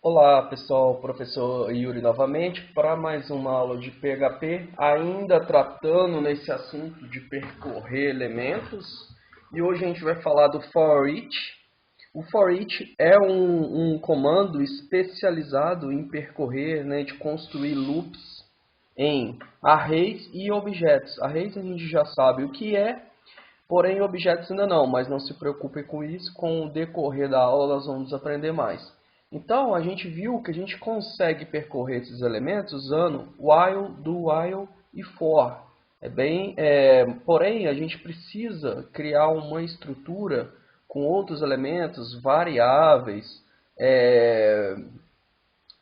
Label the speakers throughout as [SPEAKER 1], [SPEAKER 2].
[SPEAKER 1] Olá pessoal, professor Yuri novamente para mais uma aula de PHP, ainda tratando nesse assunto de percorrer elementos, e hoje a gente vai falar do for each. O for each é um comando especializado em percorrer, né, de construir loops em arrays e objetos. Arrays a gente já sabe o que é, porém objetos ainda não, mas não se preocupem com isso, com o decorrer da aula nós vamos aprender mais. Então, a gente viu que a gente consegue percorrer esses elementos usando while, do while e for. Porém, a gente precisa criar uma estrutura com outros elementos, variáveis,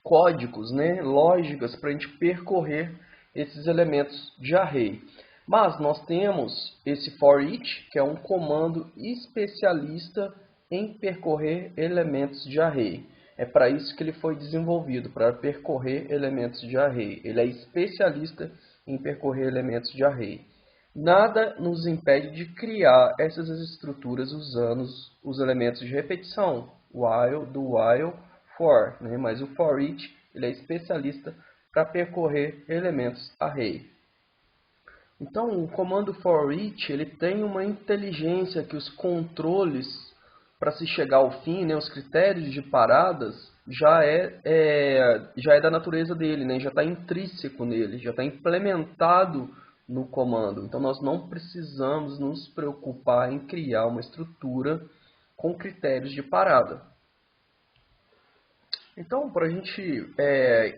[SPEAKER 1] códigos, né, lógicas para a gente percorrer esses elementos de array. Mas nós temos esse for each, que é um comando especialista em percorrer elementos de array. É para isso que ele foi desenvolvido, para percorrer elementos de array. Ele é especialista em percorrer elementos de array. Nada nos impede de criar essas estruturas usando os elementos de repetição, while, do while, for, né? Mas o for each ele é especialista para percorrer elementos array. Então, o comando for each ele tem uma inteligência que os controles para se chegar ao fim, né, os critérios de paradas, já é da natureza dele, né, já está intrínseco nele, já está implementado no comando. Então, nós não precisamos nos preocupar em criar uma estrutura com critérios de parada. Então, para a gente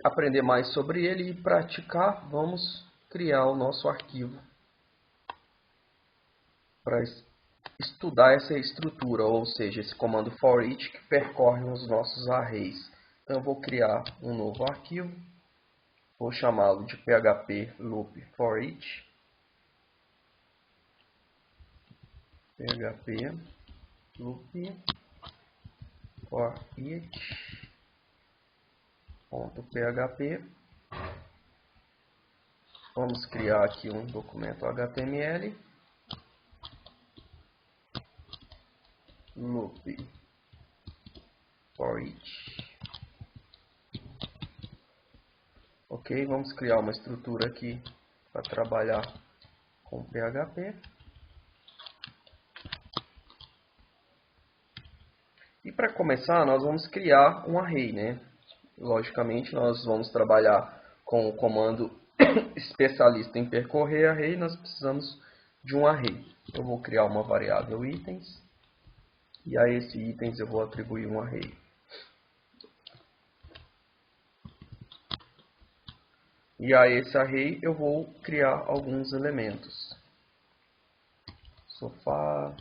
[SPEAKER 1] aprender mais sobre ele e praticar, vamos criar o nosso arquivo para estudar essa estrutura, ou seja, esse comando for each que percorre os nossos arrays. Então, eu vou criar um novo arquivo, vou chamá-lo de php loop for each, php loop for each.php. Vamos criar aqui um documento HTML. Loop for each. Ok, vamos criar uma estrutura aqui para trabalhar com PHP. E para começar, nós vamos criar um array, né? Logicamente, nós vamos trabalhar com o comando especialista em percorrer array, nós precisamos de um array. Eu vou criar uma variável itens, e a esse itens eu vou atribuir um array. E a esse array eu vou criar alguns elementos. Sofá,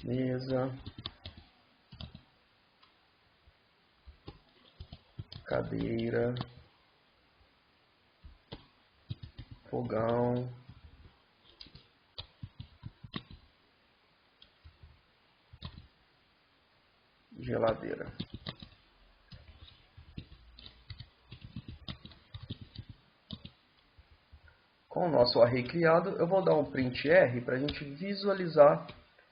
[SPEAKER 1] mesa, cadeira, fogão, geladeira. Com o nosso array criado, eu vou dar um print R para a gente visualizar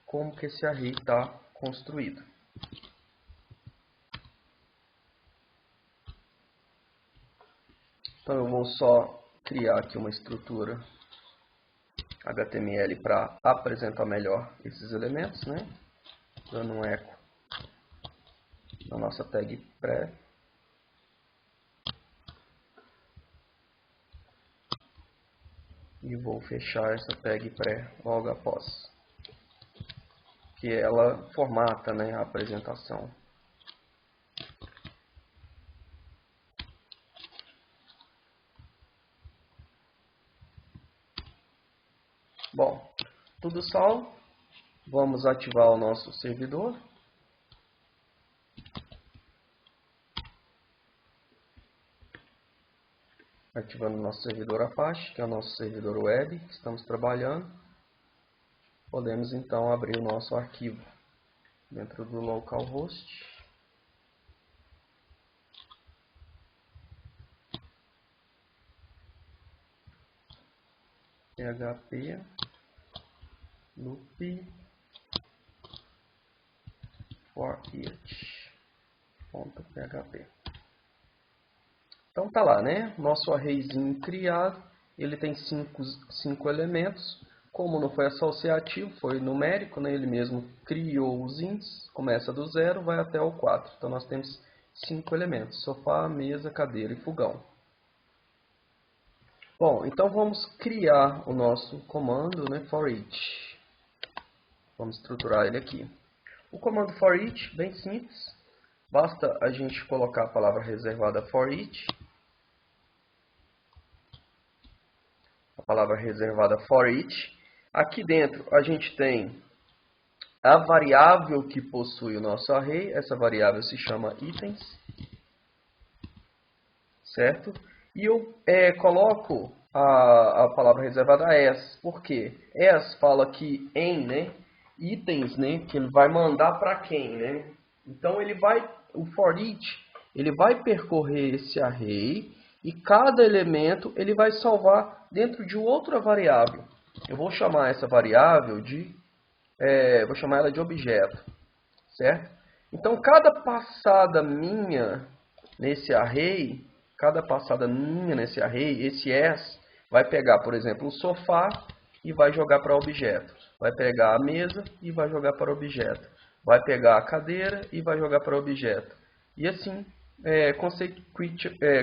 [SPEAKER 1] como que esse array está construído. Então eu vou só criar aqui uma estrutura HTML para apresentar melhor esses elementos, né? Dando um eco na nossa tag pré. E vou fechar essa tag pré logo após, que ela formata, né, a apresentação. Bom, tudo salvo. Vamos ativar o nosso servidor. Ativando o nosso servidor Apache, que é o nosso servidor web que estamos trabalhando. Podemos então abrir o nosso arquivo dentro do localhost. php loop foreach.php. Então tá lá, né? Nosso arrayzinho criado, ele tem cinco elementos. Como não foi associativo, foi numérico, né? Ele mesmo criou os ints, começa do 0, vai até o 4. Então nós temos 5 elementos: sofá, mesa, cadeira e fogão. Bom, então vamos criar o nosso comando, né? foreach. Vamos estruturar ele aqui. O comando foreach, bem simples. Basta a gente colocar a palavra reservada foreach. A palavra reservada foreach. Aqui dentro a gente tem a variável que possui o nosso array. Essa variável se chama itens. Certo? E eu coloco a palavra reservada as. Por quê? As fala que em, né? Itens, né? Que ele vai mandar para quem, né? Então o foreach, ele vai percorrer esse array e cada elemento ele vai salvar dentro de outra variável. Eu vou chamar essa variável vou chamar ela de objeto, certo? Então cada passada minha nesse array, esse as vai pegar, por exemplo, o sofá e vai jogar para objeto. Vai pegar a mesa e vai jogar para objeto. Vai pegar a cadeira e vai jogar para objeto. E assim,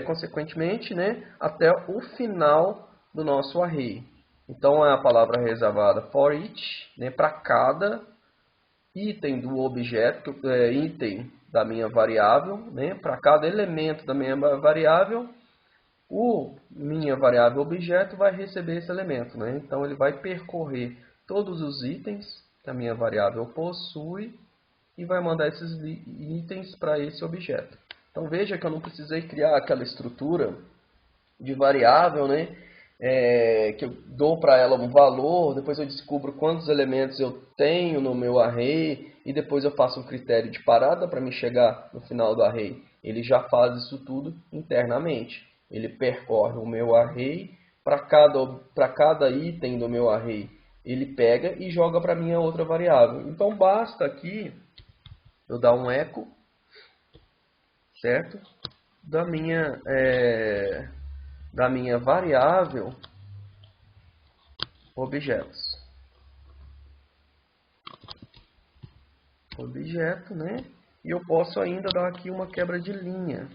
[SPEAKER 1] consequentemente, né, até o final do nosso array. Então, é a palavra reservada foreach, né, para cada item do objeto, item da minha variável, né, para cada elemento da minha variável, minha variável objeto vai receber esse elemento, né? Então, ele vai percorrer todos os itens que a minha variável possui e vai mandar esses itens para esse objeto. Então, veja que eu não precisei criar aquela estrutura de variável, né? Que eu dou para ela um valor, depois eu descubro quantos elementos eu tenho no meu array e depois eu faço um critério de parada para me chegar no final do array. Ele já faz isso tudo internamente. Ele percorre o meu array, para cada item do meu array, ele pega e joga para minha outra variável. Então basta aqui eu dar um echo, certo? Da minha variável objetos. Objeto, né? E eu posso ainda dar aqui uma quebra de linha.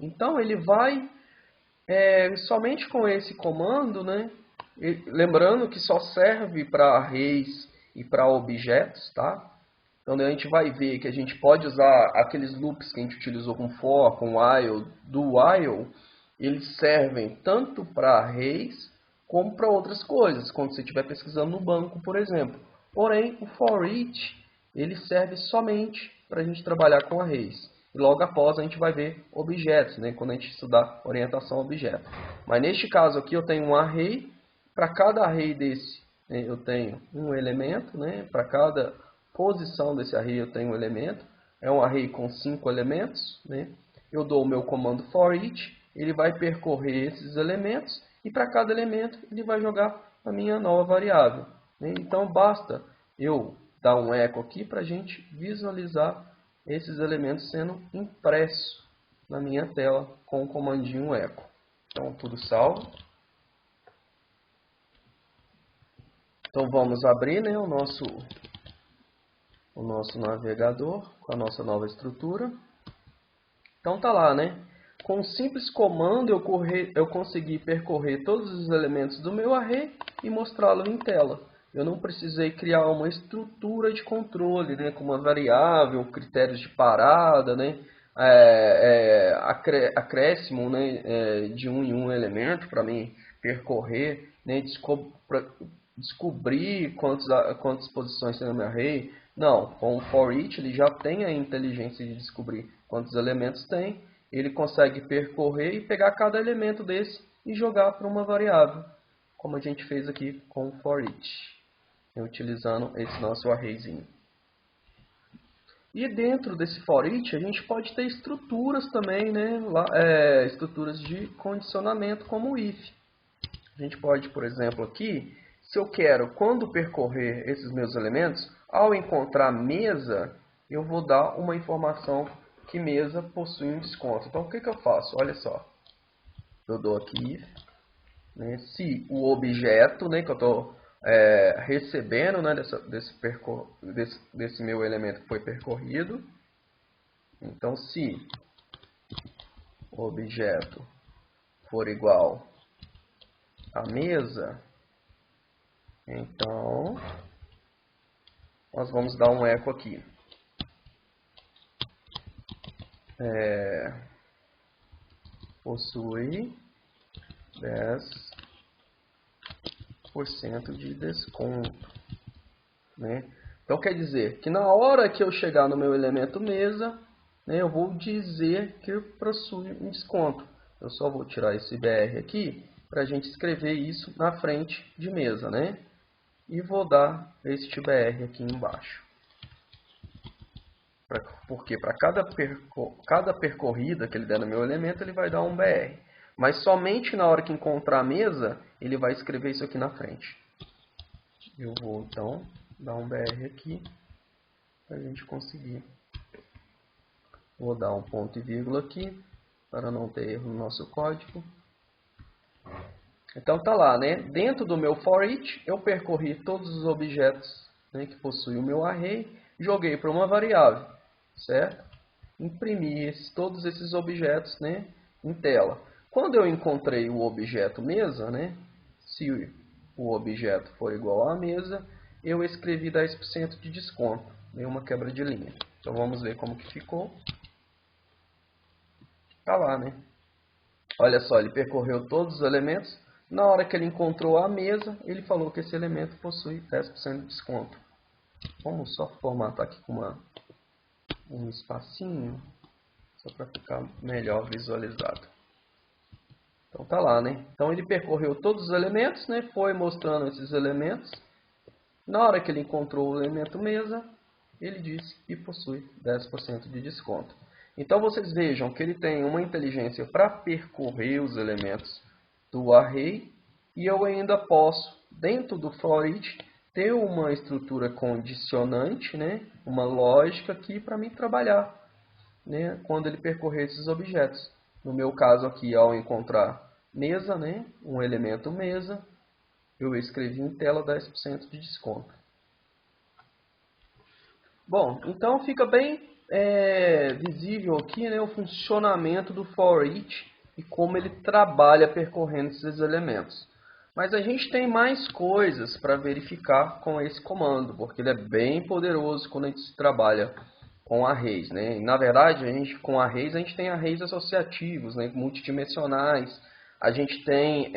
[SPEAKER 1] Então ele vai somente com esse comando, né? Lembrando que só serve para arrays e para objetos, tá? Então a gente vai ver que a gente pode usar aqueles loops que a gente utilizou com for, com while, do while, eles servem tanto para arrays como para outras coisas, quando você estiver pesquisando no banco, por exemplo. Porém, o foreach, ele serve somente para a gente trabalhar com arrays. E logo após a gente vai ver objetos, né, quando a gente estudar orientação a objeto. Mas neste caso aqui eu tenho um array, para cada array desse eu tenho um elemento, né, para cada posição desse array eu tenho um elemento. É um array com 5 elementos, né. Eu dou o meu comando foreach, ele vai percorrer esses elementos e para cada elemento ele vai jogar a minha nova variável, né. Então basta eu dar um echo aqui para a gente visualizar esses elementos sendo impressos na minha tela com o comandinho echo. Então tudo salvo. Então vamos abrir, né, o nosso navegador com a nossa nova estrutura. Então tá lá, né? Com um simples comando eu consegui percorrer todos os elementos do meu array e mostrá-lo em tela. Eu não precisei criar uma estrutura de controle, né, com uma variável, critérios de parada, né, acréscimo, né, de um em um elemento para mim percorrer, né, descobrir quantas posições tem no meu array. Não, com o foreach ele já tem a inteligência de descobrir quantos elementos tem. Ele consegue percorrer e pegar cada elemento desse e jogar para uma variável, como a gente fez aqui com o foreach, utilizando esse nosso arrayzinho. E dentro desse foreach a gente pode ter estruturas também, né? Estruturas de condicionamento como o if. A gente pode, por exemplo, aqui, Se eu quero, quando percorrer esses meus elementos, ao encontrar mesa, eu vou dar uma informação que mesa possui um desconto. Então, o que eu faço? Olha só. Eu dou aqui, né, se o objeto, né, que eu estou recebendo, né, desse meu elemento que foi percorrido. Então, se o objeto for igual a mesa, então nós vamos dar um eco aqui. Possui 10% de desconto, né? Então quer dizer que na hora que eu chegar no meu elemento mesa, né, eu vou dizer que possui um desconto. Eu só vou tirar esse BR aqui para a gente escrever isso na frente de mesa, né? E vou dar este BR aqui embaixo. Porque para cada percorrida que ele der no meu elemento, ele vai dar um BR. Mas somente na hora que encontrar a mesa, ele vai escrever isso aqui na frente. Eu vou, então, dar um BR aqui, para a gente conseguir. Vou dar um ponto e vírgula aqui, para não ter erro no nosso código. Então, tá lá, né? Dentro do meu for each, eu percorri todos os objetos, né, que possuem o meu array, joguei para uma variável, certo? Imprimi todos esses objetos, né, em tela. Quando eu encontrei o objeto mesa, né, se o objeto for igual à mesa, eu escrevi 10% de desconto, né, uma quebra de linha. Então vamos ver como que ficou. Tá lá, né? Olha só, ele percorreu todos os elementos. Na hora que ele encontrou a mesa, ele falou que esse elemento possui 10% de desconto. Vamos só formatar aqui com um espacinho, só para ficar melhor visualizado. Então tá lá, né? Então ele percorreu todos os elementos, né? Foi mostrando esses elementos. Na hora que ele encontrou o elemento mesa, ele disse que possui 10% de desconto. Então vocês vejam que ele tem uma inteligência para percorrer os elementos do array, e eu ainda posso, dentro do for each, ter uma estrutura condicionante, né? Uma lógica aqui para mim trabalhar, né, quando ele percorrer esses objetos. No meu caso aqui, ao encontrar mesa, né, um elemento mesa, eu escrevi em tela 10% de desconto. Bom, então fica bem visível aqui, né, o funcionamento do for each e como ele trabalha percorrendo esses elementos. Mas a gente tem mais coisas para verificar com esse comando, porque ele é bem poderoso quando a gente trabalha com arrays, né? E, na verdade, com arrays a gente tem arrays associativos, né, multidimensionais. A gente tem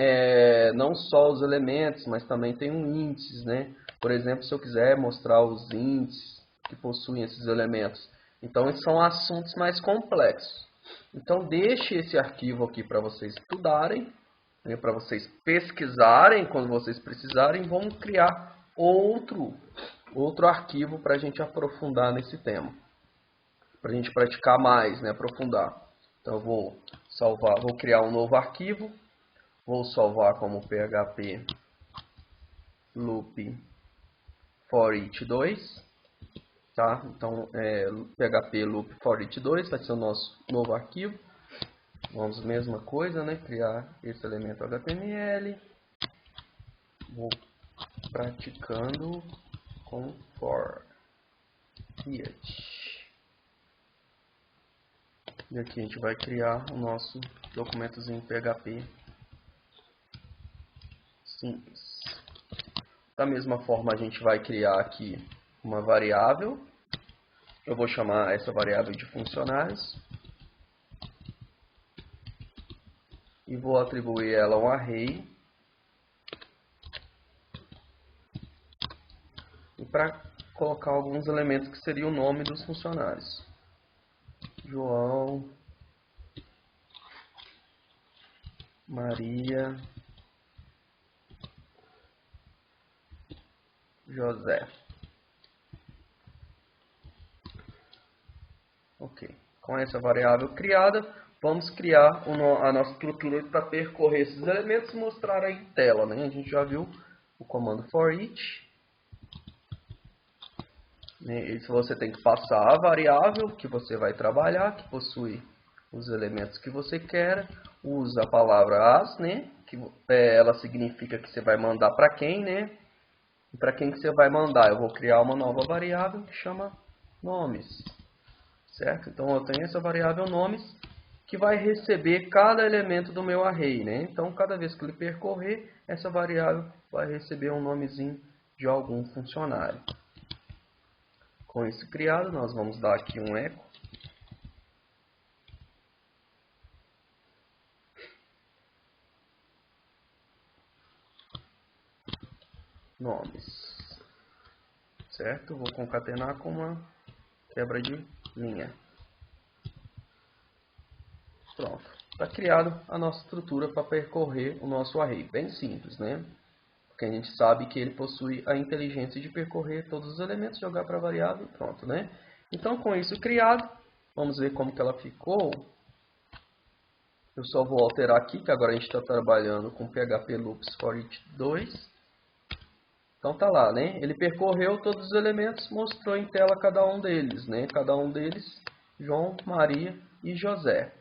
[SPEAKER 1] não só os elementos, mas também tem um índices, né? Por exemplo, se eu quiser mostrar os índices que possuem esses elementos. Então, esses são assuntos mais complexos. Então, deixe esse arquivo aqui para vocês estudarem, né, para vocês pesquisarem quando vocês precisarem. Vamos criar outro arquivo para a gente aprofundar nesse tema. Para a gente praticar mais, né, aprofundar. Então, eu vou salvar, vou criar um novo arquivo. Vou salvar como php loop for each 2. Tá? Então, php loop for each 2 vai ser o nosso novo arquivo. Vamos, mesma coisa, né? Criar esse elemento HTML. Vou praticando com for each. E aqui a gente vai criar o nosso documentozinho PHP simples. Da mesma forma, a gente vai criar aqui uma variável. Eu vou chamar essa variável de funcionários. E vou atribuir ela a um array. E para colocar alguns elementos que seria o nome dos funcionários. João, Maria, José. Ok. Com essa variável criada, vamos criar a nossa estrutura para percorrer esses elementos e mostrar aí em tela, né? A gente já viu o comando for each. Isso você tem que passar a variável que você vai trabalhar, que possui os elementos que você quer. Usa a palavra as, né? Que ela significa que você vai mandar para quem, né? E para quem que você vai mandar? Eu vou criar uma nova variável que chama nomes, certo? Então eu tenho essa variável nomes que vai receber cada elemento do meu array, né? Então cada vez que ele percorrer, essa variável vai receber um nomezinho de algum funcionário. Com isso criado, nós vamos dar aqui um echo. Nomes. Certo? Vou concatenar com uma quebra de linha. Pronto. Está criado a nossa estrutura para percorrer o nosso array. Bem simples, né? Porque a gente sabe que ele possui a inteligência de percorrer todos os elementos, jogar para a variável e pronto, né? Então, com isso criado, vamos ver como que ela ficou. Eu só vou alterar aqui, que agora a gente está trabalhando com PHP Loops for each 2. Então tá lá, né? Ele percorreu todos os elementos, mostrou em tela cada um deles, né? Cada um deles, João, Maria e José.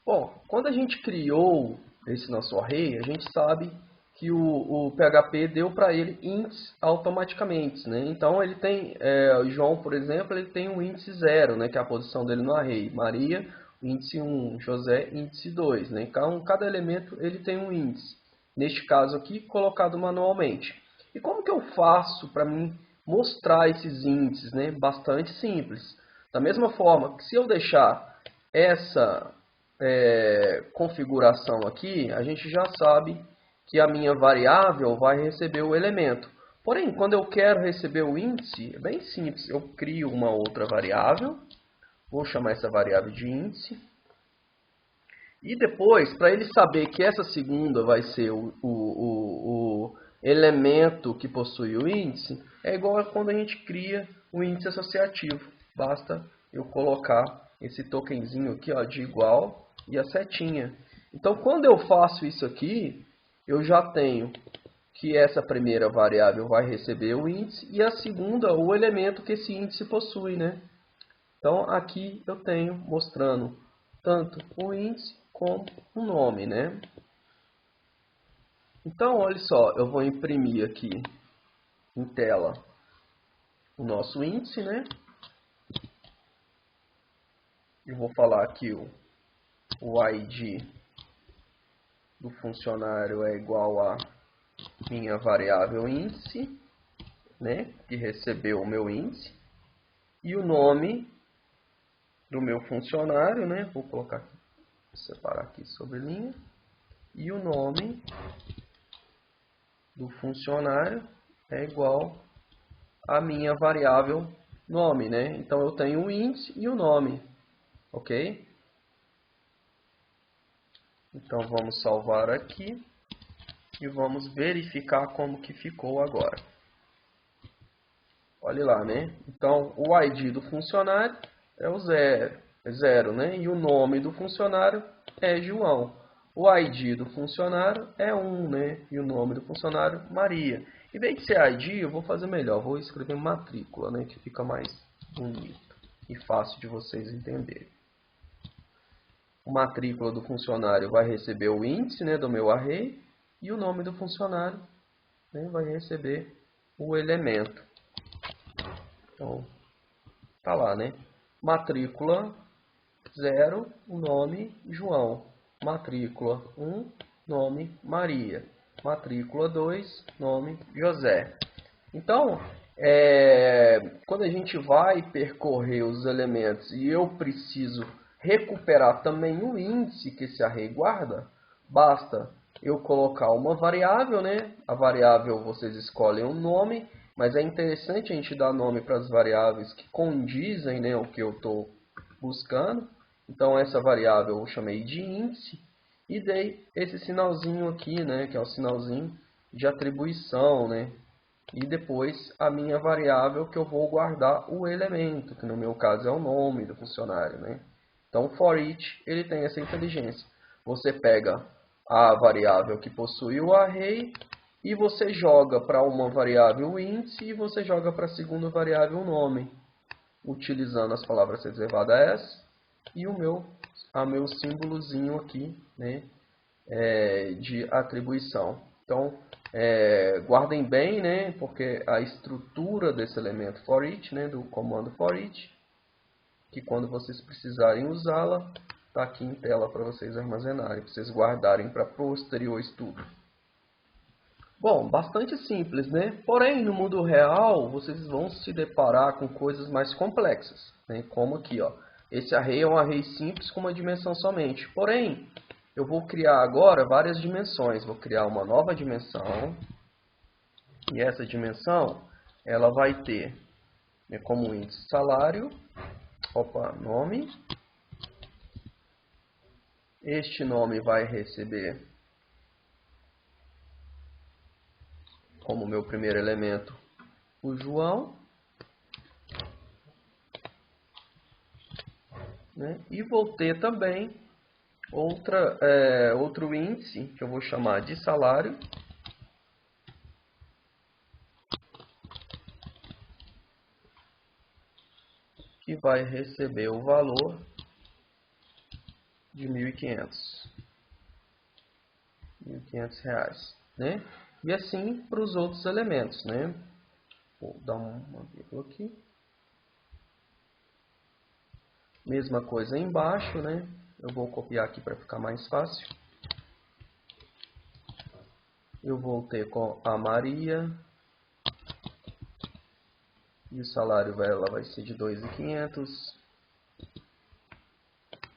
[SPEAKER 1] Bom, quando a gente criou esse nosso array, a gente sabe que o PHP deu para ele ints automaticamente, né? Então ele tem, o João, por exemplo, ele tem um índice 0, né? Que é a posição dele no array. Maria, índice 1, José, índice 2, né? Então cada elemento ele tem um índice. Neste caso aqui, colocado manualmente. E como que eu faço para mim mostrar esses índices, né? Bastante simples. Da mesma forma que se eu deixar essa configuração aqui, a gente já sabe que a minha variável vai receber o elemento. Porém, quando eu quero receber o índice, é bem simples. Eu crio uma outra variável, vou chamar essa variável de índice. E depois, para ele saber que essa segunda vai ser o elemento que possui o índice, é igual a quando a gente cria o índice associativo. Basta eu colocar esse tokenzinho aqui, ó, de igual e a setinha. Então, quando eu faço isso aqui, eu já tenho que essa primeira variável vai receber o índice e a segunda o elemento que esse índice possui, né? Então, aqui eu tenho mostrando tanto o índice como o nome, né? Então, olha só, eu vou imprimir aqui em tela o nosso índice, né? Eu vou falar aqui o ID do funcionário é igual a minha variável índice, né? Que recebeu o meu índice. E o nome do meu funcionário, né? Vou colocar aqui, separar aqui sobre linha. E o nome do funcionário é igual a minha variável nome, né? Então eu tenho o índice e o nome, ok? Então vamos salvar aqui e vamos verificar como que ficou agora. Olha lá, né? Então o ID do funcionário é o 0, né? E o nome do funcionário é João. O ID do funcionário é 1, né? E o nome do funcionário, Maria. Em vez de ser ID, eu vou fazer melhor. Vou escrever matrícula, né? Que fica mais bonito e fácil de vocês entenderem. A matrícula do funcionário vai receber o índice, né, do meu array. E o nome do funcionário, né, vai receber o elemento. Então, tá lá, né? Matrícula 0, o nome João. Matrícula 1, nome Maria. Matrícula 2, nome José. Então, quando a gente vai percorrer os elementos e eu preciso recuperar também o índice que esse array guarda, basta eu colocar uma variável, né? A variável vocês escolhem um nome, mas é interessante a gente dar nome para as variáveis que condizem, né, o que eu estou buscando. Então essa variável eu chamei de índice e dei esse sinalzinho aqui, né, que é o sinalzinho de atribuição, né? E depois a minha variável que eu vou guardar o elemento, que no meu caso é o nome do funcionário, né? Então for each ele tem essa inteligência. Você pega a variável que possui o array, e você joga para uma variável o índice e você joga para a segunda variável o nome, utilizando as palavras reservadas as e o meu símbolozinho aqui, né, de atribuição. Então, guardem bem, né, porque a estrutura desse elemento for each, né, do comando for each, que quando vocês precisarem usá-la, está aqui em tela para vocês armazenarem, para vocês guardarem para posterior estudo. Bom, bastante simples, né? Porém, no mundo real, vocês vão se deparar com coisas mais complexas, né? Como aqui, ó. Esse array é um array simples com uma dimensão somente. Porém, eu vou criar agora várias dimensões. Vou criar uma nova dimensão. E essa dimensão, ela vai ter, né, como índice salário, nome. Este nome vai receber como meu primeiro elemento o João, né? E vou ter também outro índice que eu vou chamar de salário, que vai receber o valor de R$ 1.500 reais, né? E assim para os outros elementos, né? Vou dar uma vírgula aqui. Mesma coisa embaixo, né? Eu vou copiar aqui para ficar mais fácil. Eu vou ter com a Maria. E o salário dela vai ser de R$ 2.500.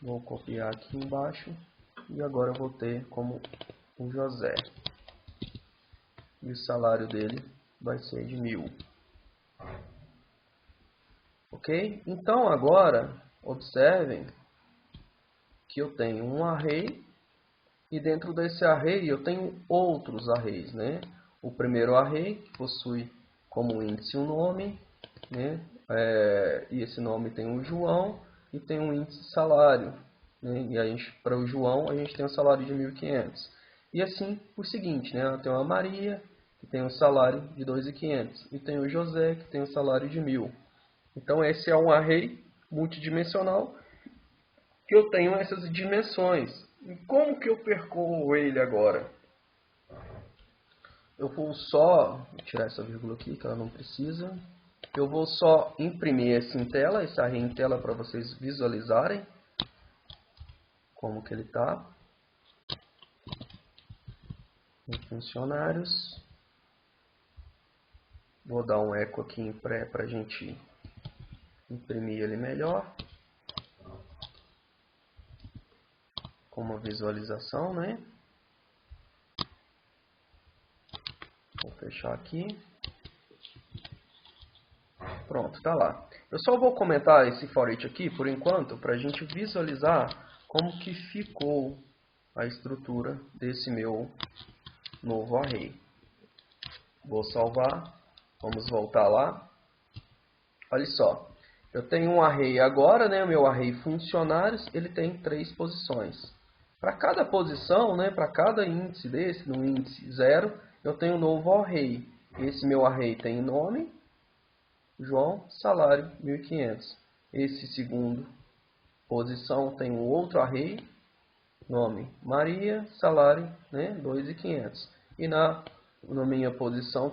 [SPEAKER 1] Vou copiar aqui embaixo. E agora eu vou ter como o José. E o salário dele vai ser de 1.000. Ok? Então agora, observem que eu tenho um array. E dentro desse array eu tenho outros arrays, né? O primeiro array que possui como índice um nome, né? E esse nome tem um João e tem um índice salário, né? E para o João a gente tem um salário de 1.500. E assim por seguinte, né? Eu tenho a Maria que tem um salário de 2.500 e tem o José que tem um salário de 1.000. Então esse é um array multidimensional que eu tenho essas dimensões. E como que eu percorro ele agora? Eu vou só tirar essa vírgula aqui, que ela não precisa. Eu vou só imprimir esse em tela, esse array em tela, para vocês visualizarem como que ele está. Em funcionários. Vou dar um eco aqui em pré para a gente imprimir ele melhor. Com uma visualização, né? Vou fechar aqui. Pronto, tá lá. Eu só vou comentar esse for each aqui, por enquanto, para a gente visualizar como que ficou a estrutura desse meu novo array. Vou salvar. Vamos voltar lá. Olha só. Eu tenho um array agora, né? O meu array funcionários, ele tem 3 posições. Para cada posição, né? Para cada índice desse, no índice 0, eu tenho um novo array. Esse meu array tem nome, João, salário, 1.500. Esse segundo posição tem um outro array, nome, Maria, salário, né, 2.500. E na minha posição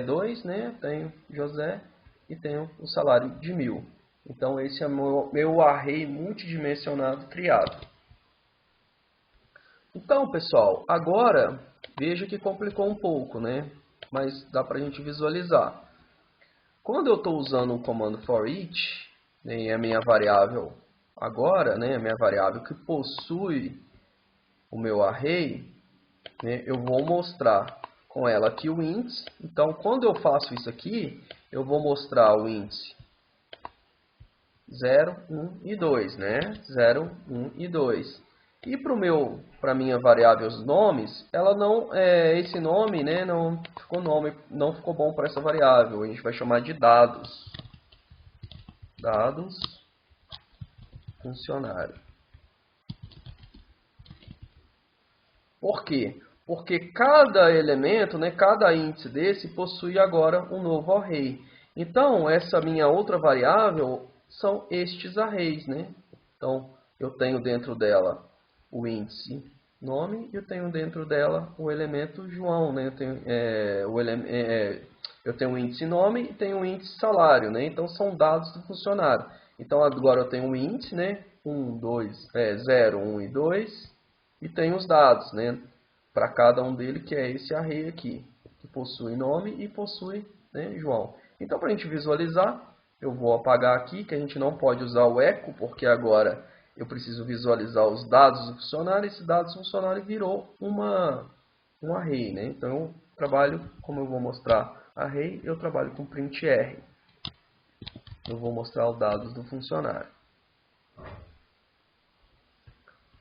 [SPEAKER 1] 2, né, tenho José e tenho o salário de 1.000. Então esse é meu array multidimensionado criado. Então, pessoal, agora veja que complicou um pouco, né? Mas dá para a gente visualizar. Quando eu estou usando o comando for each, né, e a minha variável agora, né, a minha variável que possui o meu array, né, eu vou mostrar com ela aqui o índice. Então, quando eu faço isso aqui, eu vou mostrar o índice 0, 1 e 2, né? 0, 1 e 2. E para minha variável os nomes, ela não, esse nome, né, não ficou bom para essa variável. A gente vai chamar de dados. Dados funcionário. Por quê? Porque cada elemento, né, cada índice desse possui agora um novo array. Então, essa minha outra variável são estes arrays, né? Então, eu tenho dentro dela o índice nome e eu tenho dentro dela o elemento João, né? Eu tenho o índice nome e tenho o índice salário, né? Então, são dados do funcionário. Então, agora eu tenho o índice, né? 0, 1 e 2, e tenho os dados, né? Para cada um deles, que é esse array aqui, que possui nome e possui, né, João. Então, para a gente visualizar, eu vou apagar aqui, que a gente não pode usar o eco, porque agora eu preciso visualizar os dados do funcionário. Esse dados do funcionário virou um array, né? Então, eu trabalho, como eu vou mostrar array, eu trabalho com print R. Eu vou mostrar os dados do funcionário.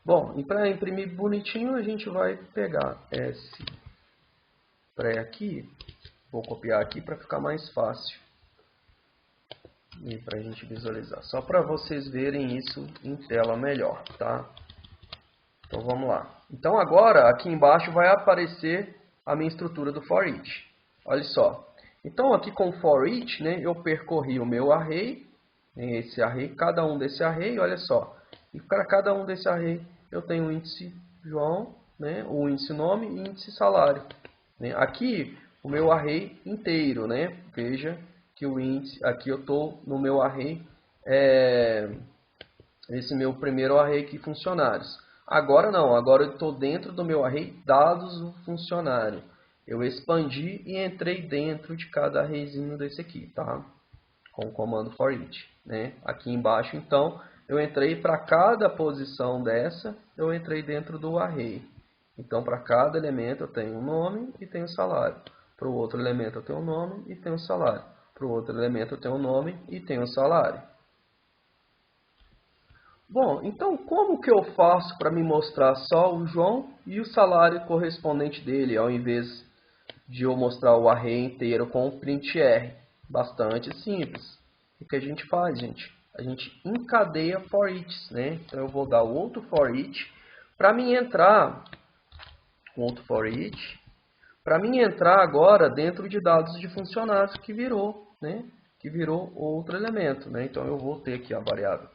[SPEAKER 1] Bom, e para imprimir bonitinho, a gente vai pegar esse pré aqui, vou copiar aqui para ficar mais fácil e para a gente visualizar. Só para vocês verem isso em tela melhor, tá? Então vamos lá. Então agora aqui embaixo vai aparecer a minha estrutura do for each. Olha só. Então aqui com o for each, né, eu percorri o meu array, esse array, cada um desse array, olha só. E para cada um desse array eu tenho o índice João, né, o índice nome e o índice salário. Né? Aqui o meu array inteiro, né? Veja que o índice, aqui eu estou no meu array, esse meu primeiro array aqui, funcionários. Agora não, agora eu estou dentro do meu array dados do funcionário. Eu expandi e entrei dentro de cada arrayzinho desse aqui, tá? Com o comando for each, né? Aqui embaixo, então, eu entrei para cada posição dessa, eu entrei dentro do array. Então, para cada elemento eu tenho um nome e tenho um salário. Para o outro elemento eu tenho um nome e tenho um salário. Para o outro elemento eu tenho um nome e tenho um salário. Bom, então como que eu faço para me mostrar só o João e o salário correspondente dele, ao invés de eu mostrar o array inteiro com o print R? Bastante simples. O que a gente faz, gente? A gente encadeia for each, né? Então eu vou dar o outro for each para mim entrar, outro for each, para mim entrar agora dentro de dados de funcionários que virou, né? Que virou outro elemento, né? Então eu vou ter aqui a variável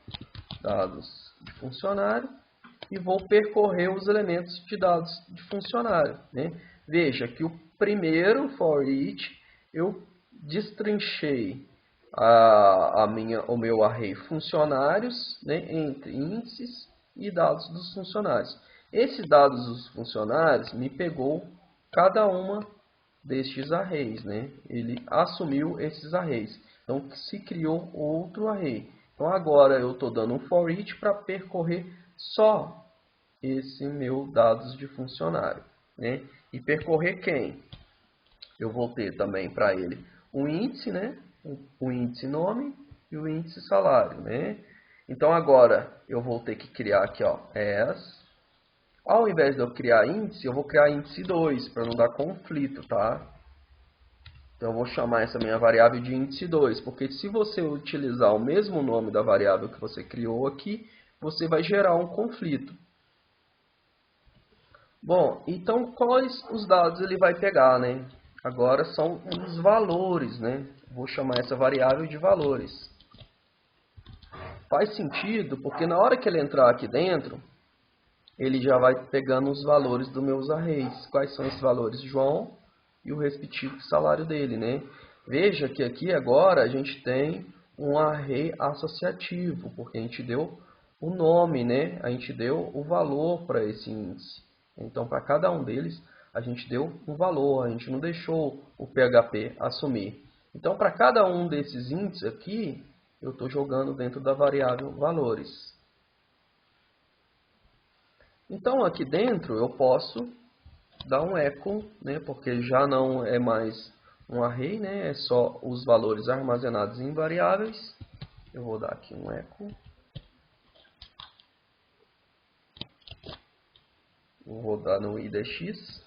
[SPEAKER 1] dados de funcionário e vou percorrer os elementos de dados de funcionário, né? Veja que o primeiro for each eu destrinchei o meu array funcionários, né, entre índices e dados dos funcionários. Esses dados dos funcionários me pegou cada uma destes arrays, né? Ele assumiu esses arrays. Então se criou outro array. Então agora eu estou dando um for each para percorrer só esse meu dados de funcionário, né? E percorrer quem? Eu vou ter também para ele um índice, né? O índice nome e o índice salário, né? Então agora eu vou ter que criar aqui, ó, as. Ao invés de eu criar índice, eu vou criar índice 2 para não dar conflito, tá? Então eu vou chamar essa minha variável de índice 2, porque se você utilizar o mesmo nome da variável que você criou aqui, você vai gerar um conflito. Bom, então quais os dados ele vai pegar, né? Agora são os valores, né? Vou chamar essa variável de valores. Faz sentido, porque na hora que ele entrar aqui dentro, ele já vai pegando os valores dos meus arrays. Quais são esses valores? João e o respectivo salário dele, né? Veja que aqui agora a gente tem um array associativo, porque a gente deu o nome, né? A gente deu o valor para esse índice. Então, para cada um deles, a gente deu um valor, a gente não deixou o PHP assumir. Então, para cada um desses índices aqui, eu estou jogando dentro da variável valores. Então, aqui dentro, eu posso dar um echo, né, porque já não é mais um array, né, é só os valores armazenados em variáveis. Eu vou dar aqui um echo. Vou rodar no IDX,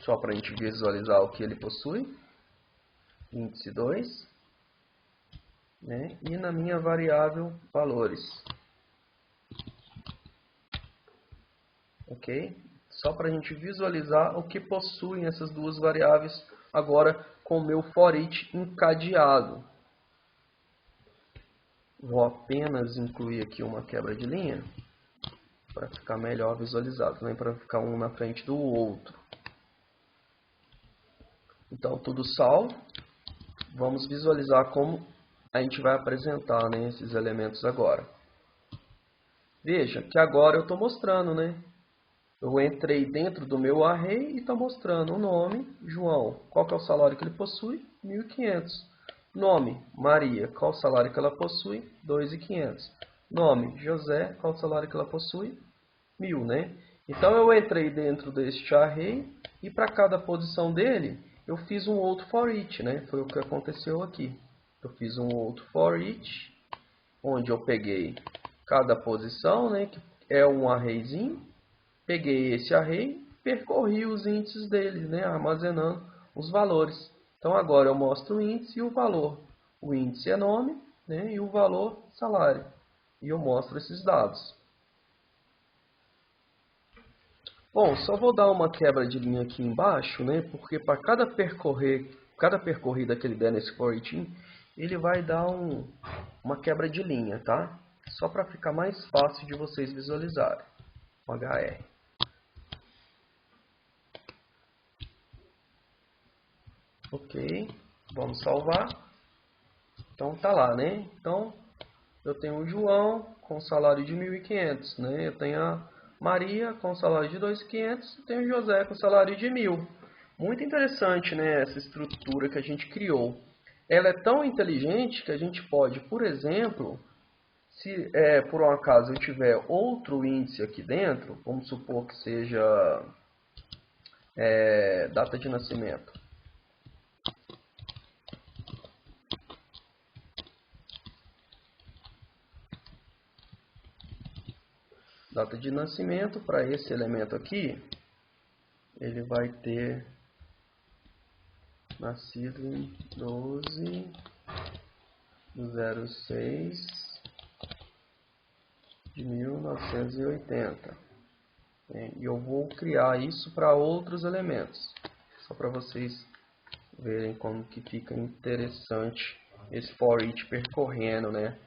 [SPEAKER 1] só para a gente visualizar o que ele possui. Índice 2. Né, e na minha variável valores. Ok? Só para a gente visualizar o que possuem essas duas variáveis agora com o meu for each encadeado. Vou apenas incluir aqui uma quebra de linha para ficar melhor visualizado, nem para ficar um na frente do outro. Então, tudo salvo. Vamos visualizar como a gente vai apresentar, né, esses elementos agora. Veja que agora eu estou mostrando, né? Eu entrei dentro do meu array e está mostrando o nome, João. Qual que é o salário que ele possui? 1.500. Nome, Maria. Qual o salário que ela possui? 2.500. Nome, José. Qual o salário que ela possui? 1.000, né? Então, eu entrei dentro deste array e para cada posição dele, eu fiz um outro for each, né? Foi o que aconteceu aqui. Eu fiz um outro for each, onde eu peguei cada posição, né? Que é um arrayzinho. Peguei esse array, percorri os índices dele, né, armazenando os valores. Então agora eu mostro o índice e o valor. O índice é nome, né, e o valor salário. E eu mostro esses dados. Bom, só vou dar uma quebra de linha aqui embaixo, né, porque para cada percorrida que ele der nesse for each, ele vai dar uma quebra de linha, tá? Só para ficar mais fácil de vocês visualizarem. HR. Ok, vamos salvar. Então tá lá, né? Então eu tenho o João com salário de 1.500, né? Eu tenho a Maria com salário de 2.500 e tenho o José com salário de 1.000. Muito interessante, né? Essa estrutura que a gente criou. Ela é tão inteligente que a gente pode, por exemplo, se por um acaso eu tiver outro índice aqui dentro, vamos supor que seja data de nascimento. Data de nascimento, para esse elemento aqui, ele vai ter nascido em 12/06 de 1980. E eu vou criar isso para outros elementos, só para vocês verem como que fica interessante esse for each percorrendo, né?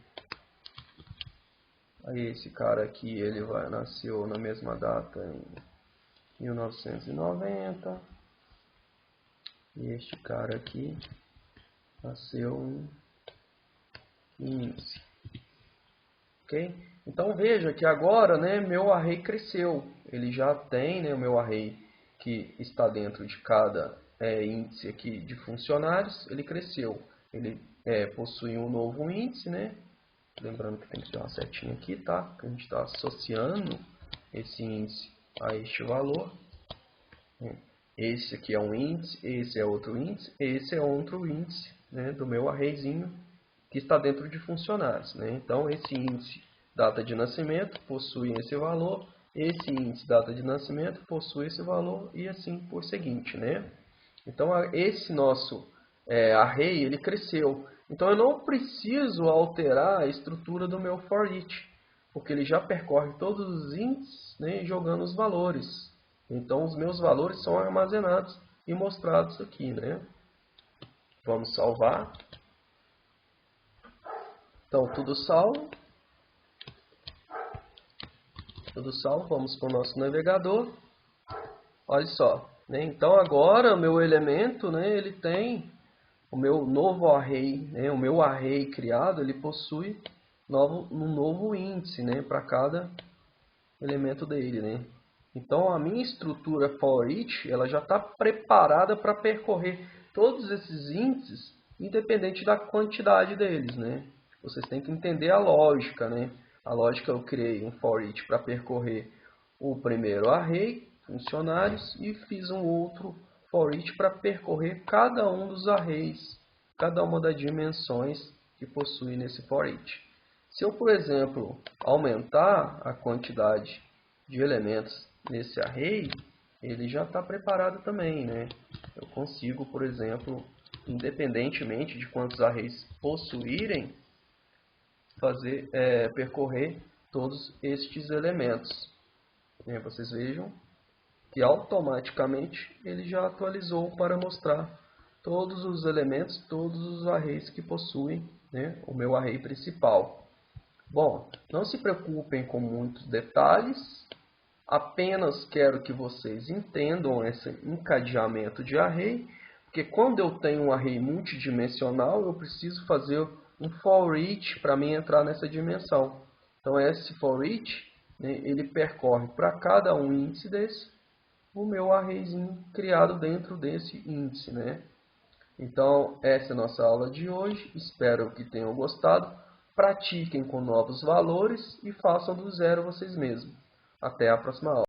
[SPEAKER 1] Aí esse cara aqui, ele nasceu na mesma data em 1990. E este cara aqui nasceu em 15. Ok? Então veja que agora, né, meu array cresceu. Ele já tem, né, o meu array que está dentro de cada índice aqui de funcionários, ele cresceu. Ele possui um novo índice, né? Lembrando que tem que ter uma setinha aqui, tá? Que a gente está associando esse índice a este valor. Esse aqui é um índice, esse é outro índice, esse é outro índice, né, do meu arrayzinho que está dentro de funcionários, né? Então, esse índice data de nascimento possui esse valor, esse índice data de nascimento possui esse valor e assim por seguinte, né? Então, esse nosso array, ele cresceu. Então, eu não preciso alterar a estrutura do meu for each, porque ele já percorre todos os índices, né, jogando os valores. Então, os meus valores são armazenados e mostrados aqui, né? Vamos salvar. Então, tudo salvo. Tudo salvo. Vamos para o nosso navegador. Olha só, né? Então, agora o meu elemento, né, ele tem o meu novo array, né? O meu array criado, ele possui um novo índice, né, para cada elemento dele, né? Então, a minha estrutura for each, ela já está preparada para percorrer todos esses índices, independente da quantidade deles, né? Vocês têm que entender a lógica, né? A lógica, eu criei um for each para percorrer o primeiro array, funcionários, e fiz um outro for each para percorrer cada um dos arrays, cada uma das dimensões que possui nesse for each. Se eu, por exemplo, aumentar a quantidade de elementos nesse array, ele já está preparado também, né? Eu consigo, por exemplo, independentemente de quantos arrays possuírem, percorrer todos estes elementos. Vocês vejam e automaticamente ele já atualizou para mostrar todos os elementos, todos os arrays que possuem, né, o meu array principal. Bom, não se preocupem com muitos detalhes, apenas quero que vocês entendam esse encadeamento de array, porque quando eu tenho um array multidimensional, eu preciso fazer um for each para mim entrar nessa dimensão. Então esse for each, né, ele percorre para cada um índice desse, o meu arrayzinho criado dentro desse índice, né? Então, essa é a nossa aula de hoje. Espero que tenham gostado. Pratiquem com novos valores e façam do zero vocês mesmos. Até a próxima aula.